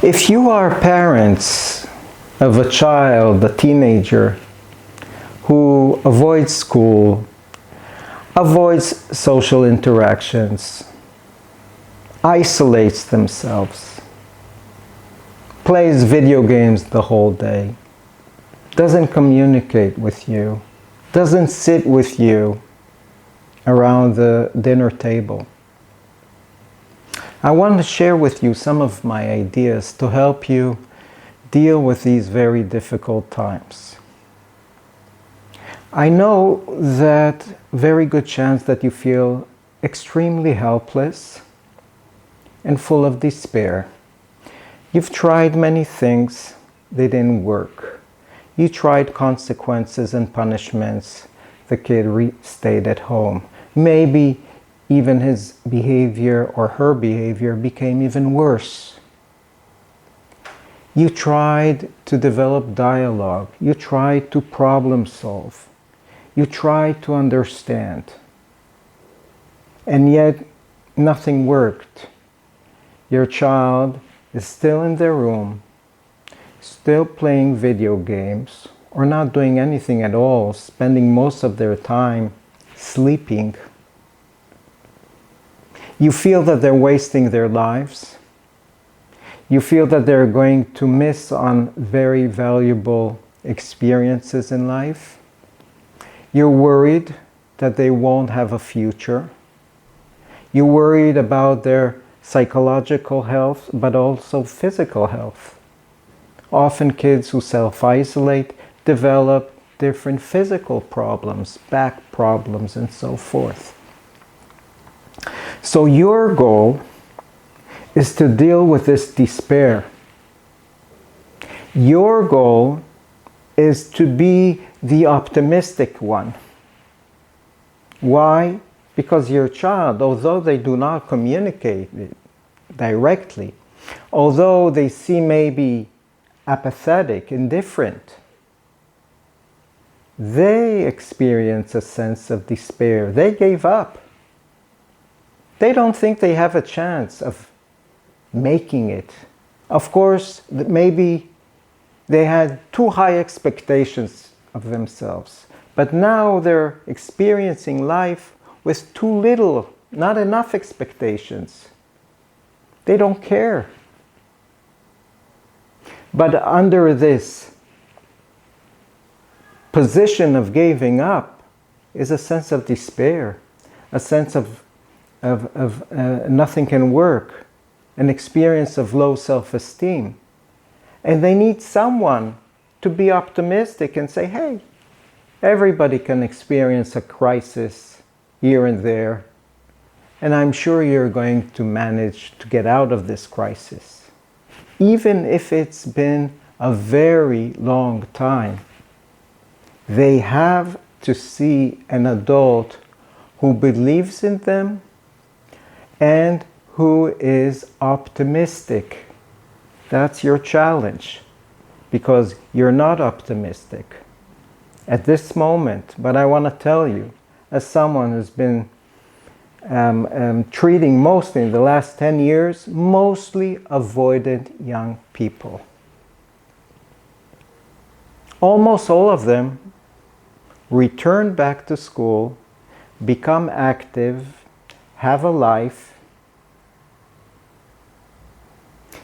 If you are parents of a child, a teenager, who avoids school, avoids social interactions, isolates themselves, plays video games the whole day, doesn't communicate with you, doesn't sit with you around the dinner table, I want to share with you some of my ideas to help you deal with these very difficult times. I know that very good chance that you feel extremely helpless and full of despair. You've tried many things, they didn't work. You tried consequences and punishments, the kid stayed at home. Maybe even his behavior or her behavior became even worse. You tried to develop dialogue. You tried to problem solve. You tried to understand. And yet, nothing worked. Your child is still in their room, still playing video games, or not doing anything at all, spending most of their time sleeping. You feel that they're wasting their lives. You feel that they're going to miss on very valuable experiences in life. You're worried that they won't have a future. You're worried about their psychological health, but also physical health. Often kids who self-isolate develop different physical problems, back problems, and so forth. So your goal is to deal with this despair. Your goal is to be the optimistic one. Why? Because your child, although they do not communicate directly, although they seem maybe apathetic, indifferent, they experience a sense of despair. They gave up. They don't think they have a chance of making it. Of course, maybe they had too high expectations of themselves. But now they're experiencing life with too little, not enough expectations. They don't care. But under this position of giving up is a sense of despair, a sense of nothing can work, an experience of low self-esteem. And they need someone to be optimistic and say, hey, everybody can experience a crisis here and there, and I'm sure you're going to manage to get out of this crisis, even if it's been a very long time. They have to see an adult who believes in them and who is optimistic. That's your challenge, because you're not optimistic at this moment. But I want to tell you, as someone who's been treating mostly in the last 10 years, mostly avoidant young people. Almost all of them return back to school, become active, have a life.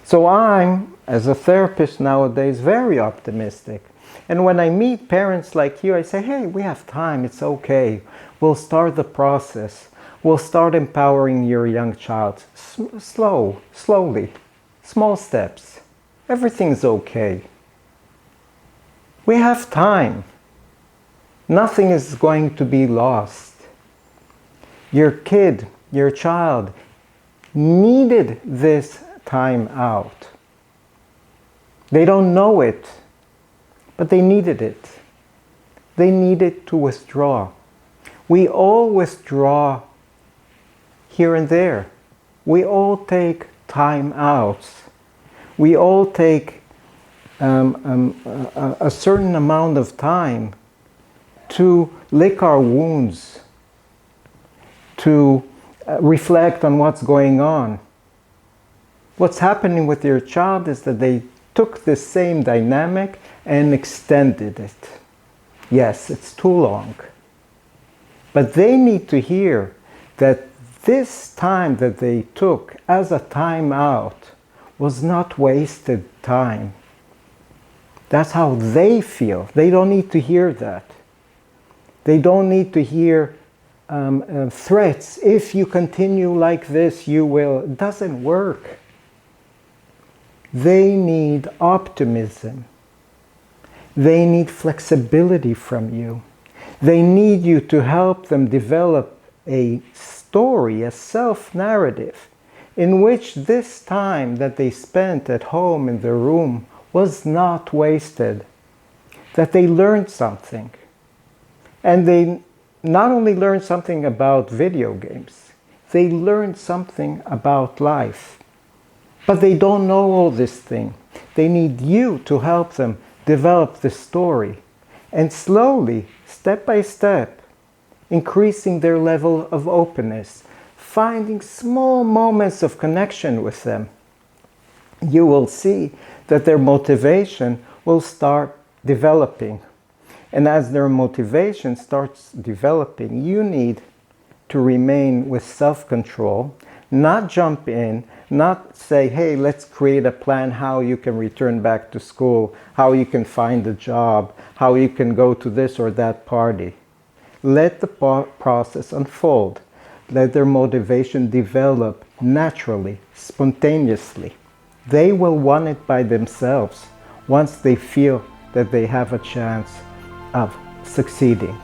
So I'm, as a therapist nowadays, very optimistic. And when I meet parents like you, I say, hey, we have time, it's okay. We'll start the process. We'll start empowering your young child. Slowly, small steps. Everything's okay. We have time. Nothing is going to be lost. Your kid, your child, needed this time out. They don't know it, but they needed it. They needed to withdraw. We all withdraw here and there. We all take time outs. We all take a certain amount of time to lick our wounds, to reflect on what's going on. What's happening with your child is that they took the same dynamic and extended it. Yes, it's too long. But they need to hear that this time that they took as a time out was not wasted time. That's how they feel. They don't need to hear that. They don't need to hear threats. If you continue like this, you will. It doesn't work. They need optimism. They need flexibility from you. They need you to help them develop a story, a self-narrative, in which this time that they spent at home in their room was not wasted, that they learned something. And they not only learned something about video games, they learned something about life. But they don't know all this thing. They need you to help them develop the story. And slowly, step by step, increasing their level of openness, finding small moments of connection with them, you will see that their motivation will start developing. And as their motivation starts developing, you need to remain with self-control, not jump in, not say, hey, let's create a plan how you can return back to school, how you can find a job, how you can go to this or that party. Let the process unfold. Let their motivation develop naturally, spontaneously. They will want it by themselves once they feel that they have a chance of succeeding.